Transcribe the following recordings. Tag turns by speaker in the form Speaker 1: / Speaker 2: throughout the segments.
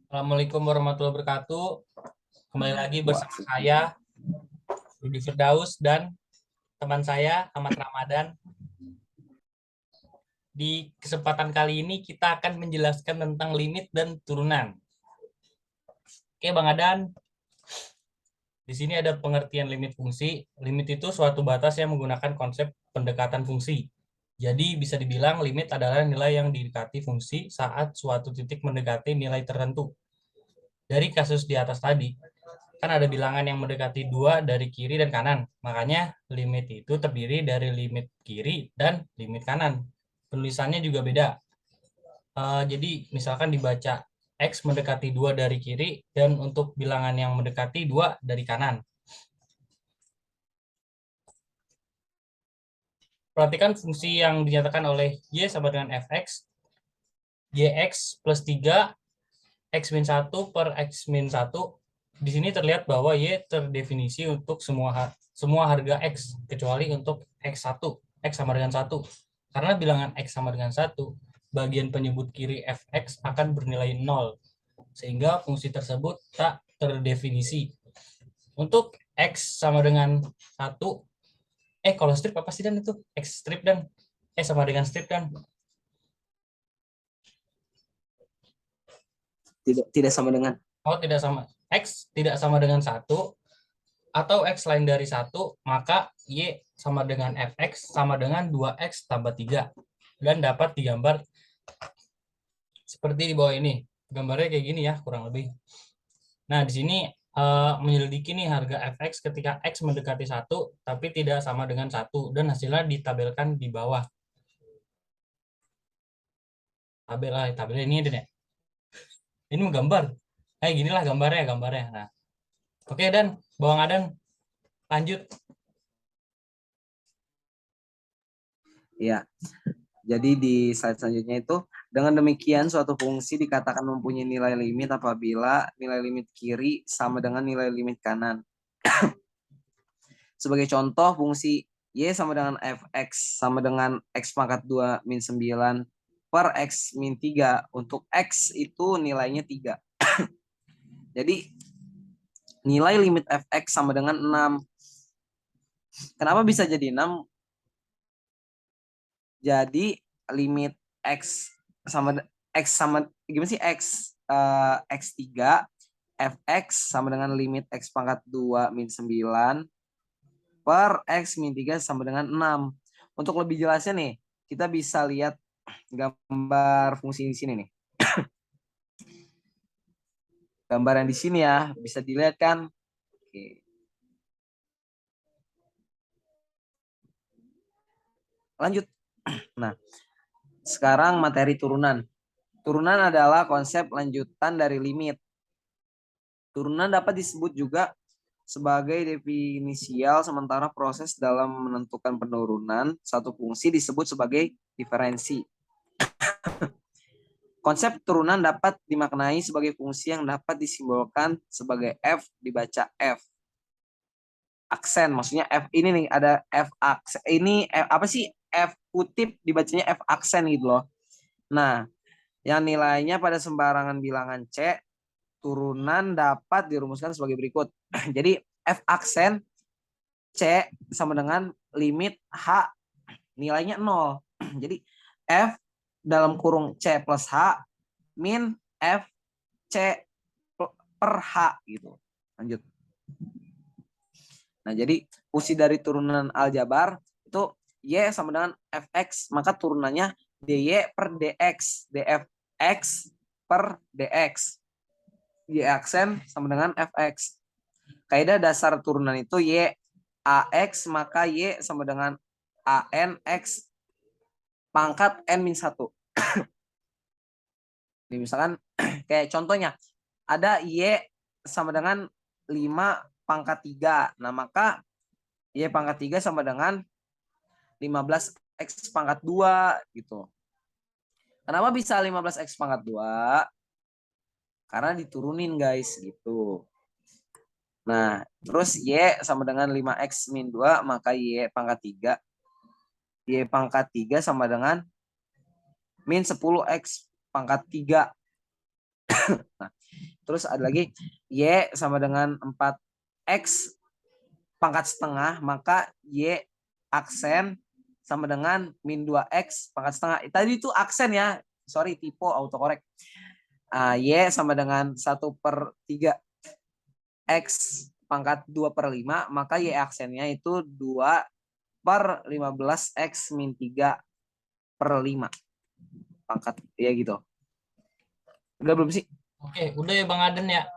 Speaker 1: Assalamualaikum warahmatullahi wabarakatuh. Kembali lagi bersama saya, Rudi Firdaus, dan teman saya, Ahmad Ramadan. Di kesempatan kali ini kita akan menjelaskan tentang limit dan turunan. Oke, Bang Adan. Di sini ada pengertian limit fungsi. Limit itu suatu batas yang menggunakan konsep pendekatan fungsi. Jadi bisa dibilang limit adalah nilai yang didekati fungsi saat suatu titik mendekati nilai tertentu. Dari kasus di atas tadi, kan ada bilangan yang mendekati 2 dari kiri dan kanan. Makanya limit itu terdiri dari limit kiri dan limit kanan. Penulisannya juga beda. Jadi misalkan dibaca X mendekati 2 dari kiri dan untuk bilangan yang mendekati 2 dari kanan. Perhatikan fungsi yang dinyatakan oleh Y sama dengan Fx. Yx plus 3 X min 1 per X min 1. Di sini terlihat bahwa Y terdefinisi untuk semua harga X, kecuali untuk X1, X sama dengan 1. Karena bilangan X sama dengan 1, bagian penyebut kiri Fx akan bernilai 0, sehingga fungsi tersebut tak terdefinisi. Untuk X sama dengan 1, kalau strip apa sih dan itu? X strip dan sama dengan strip dan
Speaker 2: tidak sama dengan
Speaker 1: tidak sama. X tidak sama dengan 1 atau X lain dari 1, maka Y sama dengan Fx sama dengan 2X tambah 3. Dan dapat digambar seperti di bawah ini. Gambarnya kayak gini ya, kurang lebih. Nah, di sini menyelidiki nih harga Fx ketika X mendekati 1, tapi tidak sama dengan 1. Dan hasilnya ditabelkan di bawah. Tabel ini deh. Ini menggambar. Kayak ginilah gambarnya. Nah, oke, dan Bawang Adan, lanjut.
Speaker 2: ya. Jadi di slide selanjutnya itu, dengan demikian suatu fungsi dikatakan mempunyai nilai limit apabila nilai limit kiri sama dengan nilai limit kanan. Sebagai contoh, fungsi Y sama dengan Fx sama dengan X pangkat 2 min 9 per X min 3. Untuk X itu nilainya 3. Jadi nilai limit Fx sama dengan 6. Kenapa bisa jadi 6? Jadi limit X sama gimana sih X3 Fx sama dengan limit X pangkat 2 min 9 per X min 3 sama dengan 6. Untuk lebih jelasnya nih, kita bisa lihat gambar fungsi di sini nih. Gambar yang di sini ya, bisa dilihat kan? Oke. Lanjut. Nah, sekarang materi turunan. Turunan adalah konsep lanjutan dari limit. Turunan dapat disebut juga sebagai definisial, sementara proses dalam menentukan penurunan satu fungsi disebut sebagai diferensi. Konsep turunan dapat dimaknai sebagai fungsi yang dapat disimbolkan sebagai f dibaca f. Aksen, maksudnya f ini nih ada f aksen. Ini f, apa sih? F kutip dibacanya f aksen gitu loh. Nah, yang nilainya pada sembarangan bilangan C, turunan dapat dirumuskan sebagai berikut. Jadi f aksen C sama dengan limit H nilainya 0. Jadi F dalam kurung C plus H min F C per H gitu. Lanjut. Nah, jadi fungsi dari turunan aljabar itu Y sama dengan Fx, maka turunannya dy per dx, dfx per dx. Y aksen sama dengan Fx. Kaidah dasar turunan itu Y AX, maka Y sama dengan ANX pangkat N-1. Jadi misalkan kayak contohnya ada Y sama dengan 5 pangkat 3. Nah, maka Y pangkat 3 sama dengan 15X pangkat 2 gitu. Kenapa bisa 15X pangkat 2? Karena diturunin guys gitu. Nah, terus Y sama dengan 5X min 2, maka Y pangkat 3. Y pangkat 3 sama dengan min 10X pangkat 3. Nah, Terus ada lagi Y sama dengan 4X pangkat setengah, maka Y aksen sama dengan min 2X pangkat setengah. Tadi itu aksen ya, sorry typo autocorrect. Y sama dengan 1/3 X pangkat 2/5, maka Y aksennya itu 2/15 X min 3/5 pangkat, ya gitu. Udah belum sih?
Speaker 1: Oke, udah ya Bang Aden ya.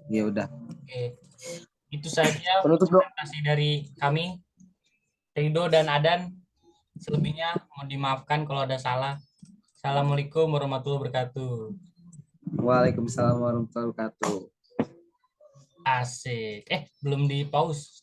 Speaker 2: Ya udah.
Speaker 1: Oke. Itu saja
Speaker 2: Penutup bro.
Speaker 1: presentasi dari kami, Rido dan Adan. Selebihnya mohon dimaafkan kalau ada salah. Assalamualaikum warahmatullahi wabarakatuh.
Speaker 2: Waalaikumsalam warahmatullahi wabarakatuh.
Speaker 1: Asik. Belum di pause.